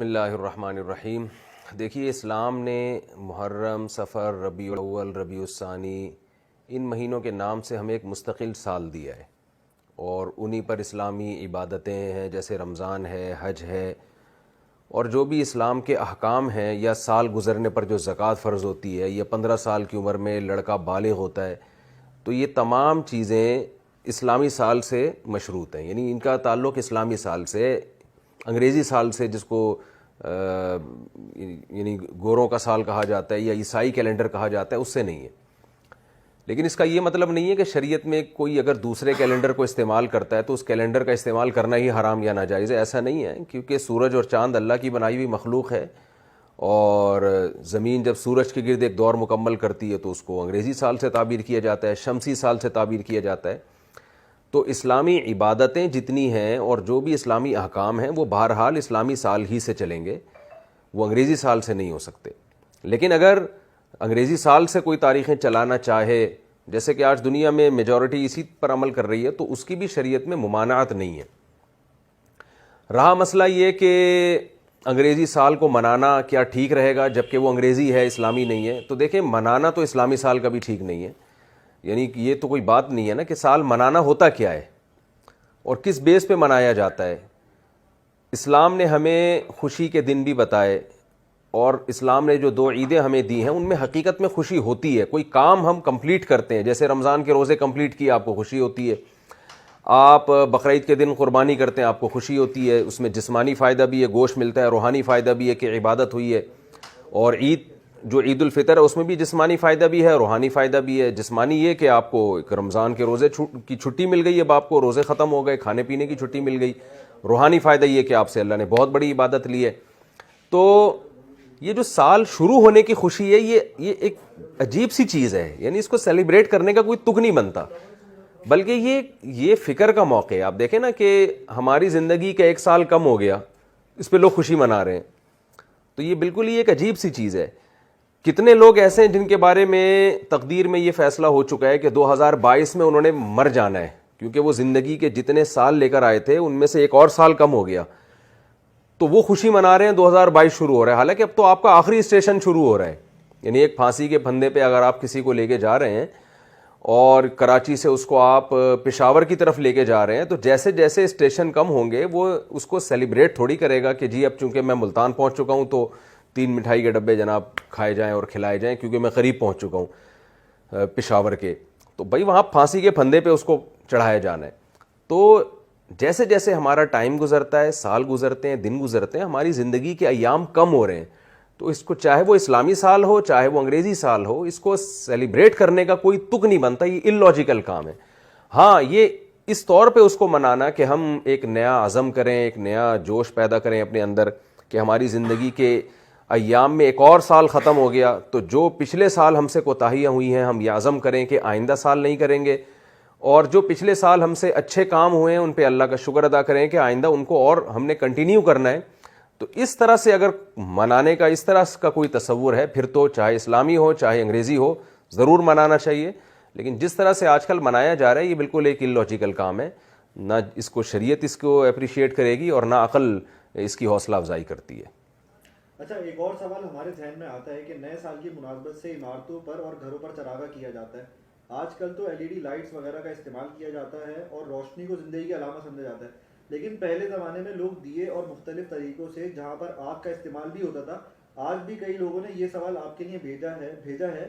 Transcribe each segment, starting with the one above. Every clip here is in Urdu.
بسم اللہ الرحمن الرحیم۔ دیکھیے، اسلام نے محرم، صفر، ربیع الاول، ربیع الثانی ان مہینوں کے نام سے ہمیں ایک مستقل سال دیا ہے، اور انہی پر اسلامی عبادتیں ہیں، جیسے رمضان ہے، حج ہے، اور جو بھی اسلام کے احکام ہیں، یا سال گزرنے پر جو زکوٰۃ فرض ہوتی ہے، یا 15 سال کی عمر میں لڑکا بالغ ہوتا ہے، تو یہ تمام چیزیں اسلامی سال سے مشروط ہیں، یعنی ان کا تعلق اسلامی سال سے، انگریزی سال سے، جس کو یعنی گوروں کا سال کہا جاتا ہے یا عیسائی کیلنڈر کہا جاتا ہے، اس سے نہیں ہے۔ لیکن اس کا یہ مطلب نہیں ہے کہ شریعت میں کوئی اگر دوسرے کیلنڈر کو استعمال کرتا ہے تو اس کیلنڈر کا استعمال کرنا ہی حرام یا ناجائز ہے، ایسا نہیں ہے، کیونکہ سورج اور چاند اللہ کی بنائی ہوئی مخلوق ہے، اور زمین جب سورج کے گرد ایک دور مکمل کرتی ہے تو اس کو انگریزی سال سے تعبیر کیا جاتا ہے، شمسی سال سے تعبیر کیا جاتا ہے۔ تو اسلامی عبادتیں جتنی ہیں اور جو بھی اسلامی احکام ہیں وہ بہرحال اسلامی سال ہی سے چلیں گے، وہ انگریزی سال سے نہیں ہو سکتے۔ لیکن اگر انگریزی سال سے کوئی تاریخیں چلانا چاہے، جیسے کہ آج دنیا میں میجورٹی اسی پر عمل کر رہی ہے، تو اس کی بھی شریعت میں ممانعت نہیں ہے۔ رہا مسئلہ یہ کہ انگریزی سال کو منانا کیا ٹھیک رہے گا جبکہ وہ انگریزی ہے، اسلامی نہیں ہے، تو دیکھیں، منانا تو اسلامی سال کا بھی ٹھیک نہیں ہے، یعنی یہ تو کوئی بات نہیں ہے نا کہ سال منانا ہوتا کیا ہے اور کس بیس پہ منایا جاتا ہے۔ اسلام نے ہمیں خوشی کے دن بھی بتائے، اور اسلام نے جو 2 عیدیں ہمیں دی ہیں ان میں حقیقت میں خوشی ہوتی ہے۔ کوئی کام ہم کمپلیٹ کرتے ہیں، جیسے رمضان کے روزے کمپلیٹ کیے، آپ کو خوشی ہوتی ہے۔ آپ بقرعید کے دن قربانی کرتے ہیں، آپ کو خوشی ہوتی ہے، اس میں جسمانی فائدہ بھی ہے، گوشت ملتا ہے، روحانی فائدہ بھی ہے کہ عبادت ہوئی ہے۔ اور عید جو عید الفطر ہے اس میں بھی جسمانی فائدہ بھی ہے، روحانی فائدہ بھی ہے۔ جسمانی یہ کہ آپ کو ایک رمضان کے روزے کی چھٹی مل گئی، اب آپ کو روزے ختم ہو گئے، کھانے پینے کی چھٹی مل گئی۔ روحانی فائدہ یہ کہ آپ سے اللہ نے بہت بڑی عبادت لی ہے۔ تو یہ جو سال شروع ہونے کی خوشی ہے، یہ ایک عجیب سی چیز ہے، یعنی اس کو سیلیبریٹ کرنے کا کوئی تک نہیں بنتا، بلکہ یہ فکر کا موقع ہے۔ آپ دیکھیں نا کہ ہماری زندگی کا 1 سال کم ہو گیا، اس پہ لوگ خوشی منا رہے ہیں، تو یہ بالکل ہی ایک عجیب سی چیز ہے۔ کتنے لوگ ایسے ہیں جن کے بارے میں تقدیر میں یہ فیصلہ ہو چکا ہے کہ 2022 میں انہوں نے مر جانا ہے، کیونکہ وہ زندگی کے جتنے سال لے کر آئے تھے ان میں سے 1 اور سال کم ہو گیا، تو وہ خوشی منا رہے ہیں 2022 شروع ہو رہا ہے، حالانکہ اب تو آپ کا آخری اسٹیشن شروع ہو رہا ہے۔ یعنی ایک پھانسی کے پھندے پہ اگر آپ کسی کو لے کے جا رہے ہیں اور کراچی سے اس کو آپ پشاور کی طرف لے کے جا رہے ہیں، تو جیسے جیسے اسٹیشن کم ہوں گے وہ اس کو سیلیبریٹ تھوڑی کرے گا کہ جی اب چونکہ میں ملتان پہنچ چکا ہوں تو 3 مٹھائی کے ڈبے جناب کھائے جائیں اور کھلائے جائیں، کیونکہ میں قریب پہنچ چکا ہوں پشاور کے۔ تو بھائی وہاں پھانسی کے پھندے پہ اس کو چڑھایا جانا ہے۔ تو جیسے جیسے ہمارا ٹائم گزرتا ہے، سال گزرتے ہیں، دن گزرتے ہیں، ہماری زندگی کے ایام کم ہو رہے ہیں، تو اس کو چاہے وہ اسلامی سال ہو چاہے وہ انگریزی سال ہو، اس کو سیلیبریٹ کرنے کا کوئی تک نہیں بنتا، یہ اللاجیکل کام ہے۔ ہاں، یہ اس طور پہ اس کو منانا کہ ہم ایک نیا عزم کریں، ایک نیا جوش پیدا کریں اپنے اندر کہ ہماری زندگی کے ایام میں 1 اور سال ختم ہو گیا، تو جو پچھلے سال ہم سے کوتاہیاں ہوئی ہیں ہم یہ عزم کریں کہ آئندہ سال نہیں کریں گے، اور جو پچھلے سال ہم سے اچھے کام ہوئے ہیں ان پہ اللہ کا شکر ادا کریں کہ آئندہ ان کو اور ہم نے کنٹینیو کرنا ہے۔ تو اس طرح سے اگر منانے کا اس طرح کا کوئی تصور ہے، پھر تو چاہے اسلامی ہو چاہے انگریزی ہو ضرور منانا چاہیے، لیکن جس طرح سے آج کل منایا جا رہا ہے یہ بالکل ایک اللاجیکل کام ہے، نہ اس کو شریعت اس کو اپریشیٹ کرے گی اور نہ عقل اس کی حوصلہ افزائی کرتی ہے۔ اچھا، ایک اور سوال ہمارے ذہن میں آتا ہے کہ نئے سال کی مناسبت سے عمارتوں پر اور گھروں پر چراغاں کیا جاتا ہے۔ آج کل تو LED لائٹس وغیرہ کا استعمال کیا جاتا ہے اور روشنی کو زندگی کی علامت سمجھا جاتا ہے، لیکن پہلے زمانے میں لوگ دیے اور مختلف طریقوں سے جہاں پر آگ کا استعمال بھی ہوتا تھا۔ آج بھی کئی لوگوں نے یہ سوال آپ کے لیے بھیجا ہے،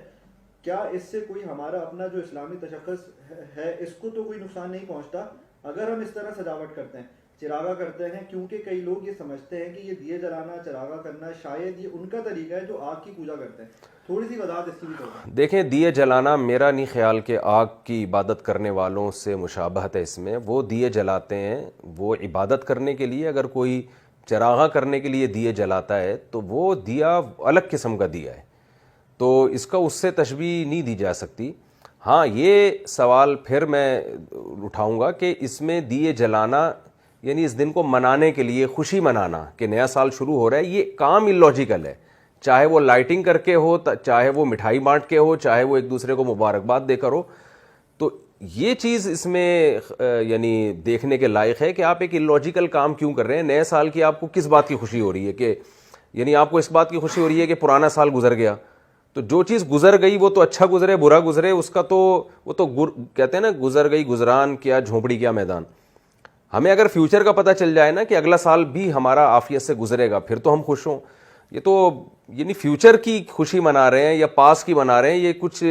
کیا اس سے کوئی ہمارا اپنا جو اسلامی تشخص ہے اس کو تو کوئی نقصان نہیں پہنچتا اگر ہم اس طرح سجاوٹ کرتے ہیں، چراغا کرتے ہیں؟ کیونکہ کئی لوگ یہ سمجھتے ہیں کہ یہ دیے جلانا، چراغا کرنا شاید یہ ان کا طریقہ ہے جو آگ کی پوجا کرتے ہیں۔ تھوڑی سی وضاحت اس کی بھی کریں۔ دیکھیں، دیے جلانا میرا نہیں خیال کہ آگ کی عبادت کرنے والوں سے مشابہت ہے اس میں۔ وہ دیے جلاتے ہیں وہ عبادت کرنے کے لیے، اگر کوئی چراغاں کرنے کے لیے دیے جلاتا ہے تو وہ دیا الگ قسم کا دیا ہے، تو اس کا اس سے تشبیہ نہیں دی جا سکتی۔ ہاں، یہ سوال پھر میں اٹھاؤں گا کہ اس میں دیے جلانا یعنی اس دن کو منانے کے لیے، خوشی منانا کہ نیا سال شروع ہو رہا ہے، یہ کام اللاجیکل ہے، چاہے وہ لائٹنگ کر کے ہو، چاہے وہ مٹھائی بانٹ کے ہو، چاہے وہ ایک دوسرے کو مبارکباد دے کر ہو۔ تو یہ چیز اس میں یعنی دیکھنے کے لائق ہے کہ آپ ایک اللاجیکل کام کیوں کر رہے ہیں. نئے سال کی آپ کو کس بات کی خوشی ہو رہی ہے کہ یعنی آپ کو اس بات کی خوشی ہو رہی ہے کہ پرانا سال گزر گیا, تو جو چیز گزر گئی وہ تو اچھا گزرے برا گزرے اس کا تو وہ تو کہتے ہیں نا گزر گئی گزران کیا جھونپڑی کیا میدان. ہمیں اگر فیوچر کا پتہ چل جائے نا کہ اگلا سال بھی ہمارا عافیت سے گزرے گا پھر تو ہم خوش ہوں. یہ تو یعنی فیوچر کی خوشی منا رہے ہیں یا پاس کی منا رہے ہیں, یہ کچھ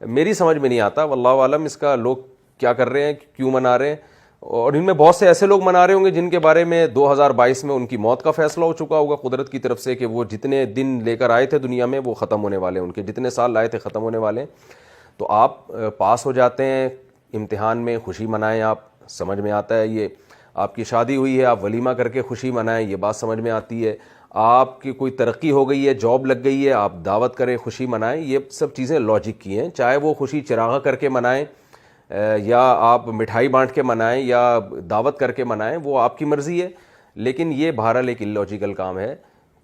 میری سمجھ میں نہیں آتا. واللہ عالم اس کا لوگ کیا کر رہے ہیں کیوں منا رہے ہیں. اور ان میں بہت سے ایسے لوگ منا رہے ہوں گے جن کے بارے میں 2022 میں ان کی موت کا فیصلہ ہو چکا ہوگا قدرت کی طرف سے کہ وہ جتنے دن لے کر آئے تھے دنیا میں وہ ختم ہونے والے ہیں, ان کے جتنے سال لائے تھے ختم ہونے والے ہیں. تو آپ پاس ہو جاتے ہیں امتحان میں, خوشی منائیں, آپ سمجھ میں آتا ہے. یہ آپ کی شادی ہوئی ہے آپ ولیمہ کر کے خوشی منائیں, یہ بات سمجھ میں آتی ہے. آپ کی کوئی ترقی ہو گئی ہے جاب لگ گئی ہے آپ دعوت کریں خوشی منائیں, یہ سب چیزیں لاجک کی ہیں. چاہے وہ خوشی چراغا کر کے منائیں یا آپ مٹھائی بانٹ کے منائیں یا دعوت کر کے منائیں, وہ آپ کی مرضی ہے. لیکن یہ بہرحال ایک اللاجیکل کام ہے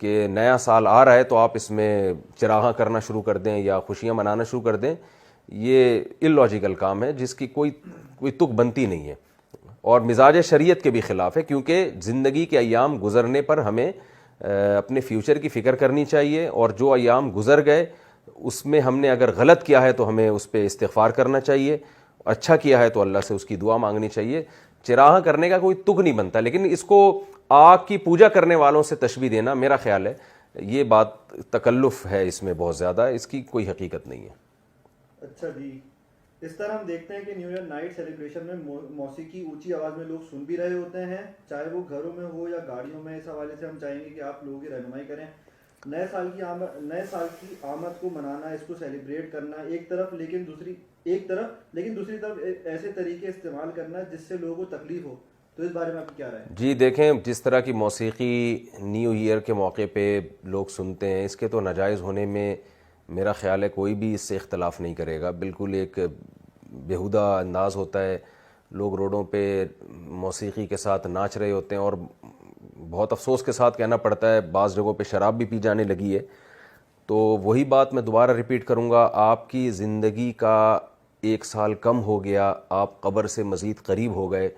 کہ نیا سال آ رہا ہے تو آپ اس میں چراغاں کرنا شروع کر دیں یا خوشیاں منانا شروع کر دیں. یہ اللاجیکل کام ہے جس کی کوئی تک بنتی نہیں ہے اور مزاج شریعت کے بھی خلاف ہے, کیونکہ زندگی کے ایام گزرنے پر ہمیں اپنے فیوچر کی فکر کرنی چاہیے. اور جو ایام گزر گئے اس میں ہم نے اگر غلط کیا ہے تو ہمیں اس پہ استغفار کرنا چاہیے, اچھا کیا ہے تو اللہ سے اس کی دعا مانگنی چاہیے. چراغاں کرنے کا کوئی تک نہیں بنتا, لیکن اس کو آگ کی پوجا کرنے والوں سے تشبیہ دینا میرا خیال ہے یہ بات تکلف ہے اس میں بہت زیادہ, اس کی کوئی حقیقت نہیں ہے. اچھا جی, اس طرح ہم دیکھتے ہیں کہ نیو ایئر نائٹ سیلیبریشن میں موسیقی اونچی آواز میں لوگ سن بھی رہے ہوتے ہیں, چاہے وہ گھروں میں ہو یا گاڑیوں میں. اس حوالے سے ہم چاہیں گے کہ آپ لوگوں کی رہنمائی کریں. نئے سال کی آمد کو منانا, اس کو سیلیبریٹ کرنا ایک طرف, لیکن دوسری طرف ایسے طریقے استعمال کرنا جس سے لوگوں کو تکلیف ہو, تو اس بارے میں آپ کی کیا رائے ہے؟ جی دیکھیں, جس طرح کی موسیقی نیو ایئر کے موقع پہ لوگ سنتے ہیں اس کے تو ناجائز ہونے میں میرا خیال ہے کوئی بھی اس سے اختلاف نہیں کرے گا. بالکل ایک بیہودہ انداز ہوتا ہے, لوگ روڈوں پہ موسیقی کے ساتھ ناچ رہے ہوتے ہیں اور بہت افسوس کے ساتھ کہنا پڑتا ہے بعض جگہوں پہ شراب بھی پی جانے لگی ہے. تو وہی بات میں دوبارہ ریپیٹ کروں گا, آپ کی زندگی کا 1 سال کم ہو گیا, آپ قبر سے مزید قریب ہو گئے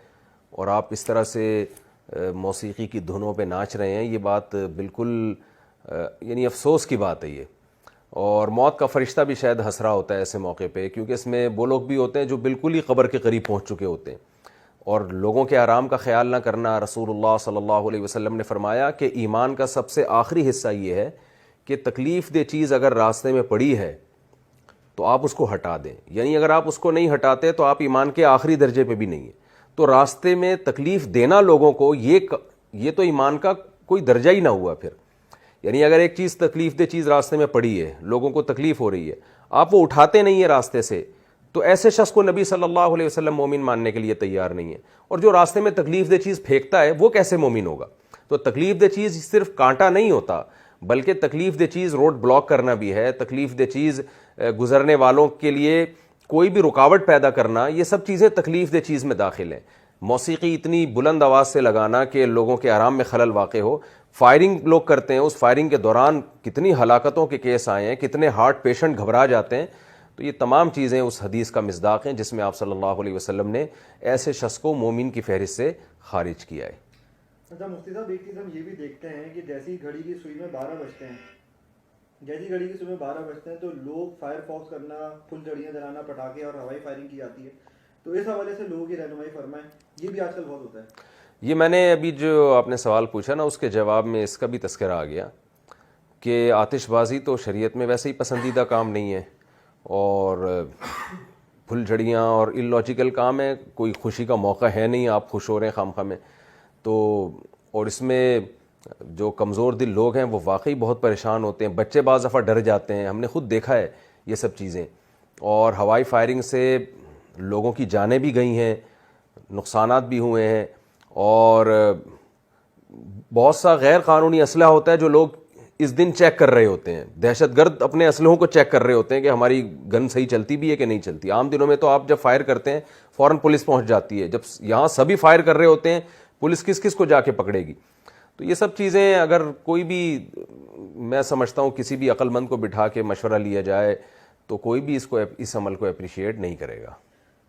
اور آپ اس طرح سے موسیقی کی دھنوں پہ ناچ رہے ہیں. یہ بات بالکل یعنی افسوس کی بات ہے یہ. اور موت کا فرشتہ بھی شاید ہنس رہا ہوتا ہے ایسے موقع پہ, کیونکہ اس میں وہ لوگ بھی ہوتے ہیں جو بالکل ہی قبر کے قریب پہنچ چکے ہوتے ہیں. اور لوگوں کے آرام کا خیال نہ کرنا, رسول اللہ صلی اللہ علیہ وسلم نے فرمایا کہ ایمان کا سب سے آخری حصہ یہ ہے کہ تکلیف دہ چیز اگر راستے میں پڑی ہے تو آپ اس کو ہٹا دیں. یعنی اگر آپ اس کو نہیں ہٹاتے تو آپ ایمان کے آخری درجے پہ بھی نہیں ہیں. تو راستے میں تکلیف دینا لوگوں کو یہ تو ایمان کا کوئی درجہ ہی نہ ہوا پھر. یعنی اگر ایک چیز تکلیف دہ چیز راستے میں پڑی ہے, لوگوں کو تکلیف ہو رہی ہے, آپ وہ اٹھاتے نہیں ہیں راستے سے, تو ایسے شخص کو نبی صلی اللہ علیہ وسلم مومن ماننے کے لیے تیار نہیں ہے. اور جو راستے میں تکلیف دہ چیز پھینکتا ہے وہ کیسے مومن ہوگا؟ تو تکلیف دہ چیز صرف کانٹا نہیں ہوتا, بلکہ تکلیف دہ چیز روڈ بلاک کرنا بھی ہے, تکلیف دہ چیز گزرنے والوں کے لیے کوئی بھی رکاوٹ پیدا کرنا, یہ سب چیزیں تکلیف دہ چیز میں داخل ہیں. موسیقی اتنی بلند آواز سے لگانا کہ لوگوں کے آرام میں خلل واقع ہو, فائرنگ لوگ کرتے ہیں, اس فائرنگ کے دوران کتنی ہلاکتوں کے کیس آئے ہیں, کتنے ہارٹ پیشنٹ گھبرا جاتے ہیں. تو یہ تمام چیزیں اس حدیث کا مصداق ہیں جس میں آپ صلی اللہ علیہ وسلم نے ایسے شخص کو مومن کی فہرست سے خارج کیا ہے. اچھا مفتی صاحب, ایک چیز ہم یہ بھی دیکھتے ہیں کہ جیسی گھڑی کی سوئی میں 12 بجتے ہیں تو لوگ فائر فوکس کرنا, پھلجھڑیاں جلانا, پٹاخے اور ہوائی فائرنگ کی جاتی ہے. تو اس حوالے سے لوگوں کی رہنمائی فرمائیں, یہ بھی آج کل بہت ہوتا ہے. یہ میں نے ابھی جو آپ نے سوال پوچھا نا اس کے جواب میں اس کا بھی تذکرہ آ گیا کہ آتش بازی تو شریعت میں ویسے ہی پسندیدہ کام نہیں ہے اور پھلجھڑیاں اور اللاجیکل کام ہے, کوئی خوشی کا موقع ہے نہیں, آپ خوش ہو رہے ہیں خامخواہ میں. تو اور اس میں جو کمزور دل لوگ ہیں وہ واقعی بہت پریشان ہوتے ہیں, بچے بعض دفعہ ڈر جاتے ہیں, ہم نے خود دیکھا ہے یہ سب چیزیں. اور ہوائی فائرنگ سے لوگوں کی جانیں بھی گئی ہیں, نقصانات بھی ہوئے ہیں, اور بہت سا غیر قانونی اسلحہ ہوتا ہے جو لوگ اس دن چیک کر رہے ہوتے ہیں, دہشت گرد اپنے اسلحوں کو چیک کر رہے ہوتے ہیں کہ ہماری گن صحیح چلتی بھی ہے کہ نہیں چلتی. عام دنوں میں تو آپ جب فائر کرتے ہیں فوراً پولیس پہنچ جاتی ہے, جب یہاں سبھی فائر کر رہے ہوتے ہیں پولیس کس کس کو جا کے پکڑے گی؟ تو یہ سب چیزیں اگر کوئی بھی, میں سمجھتا ہوں کسی بھی عقل مند کو بٹھا کے مشورہ لیا جائے تو کوئی بھی اس عمل کو اپریشیٹ نہیں کرے گا.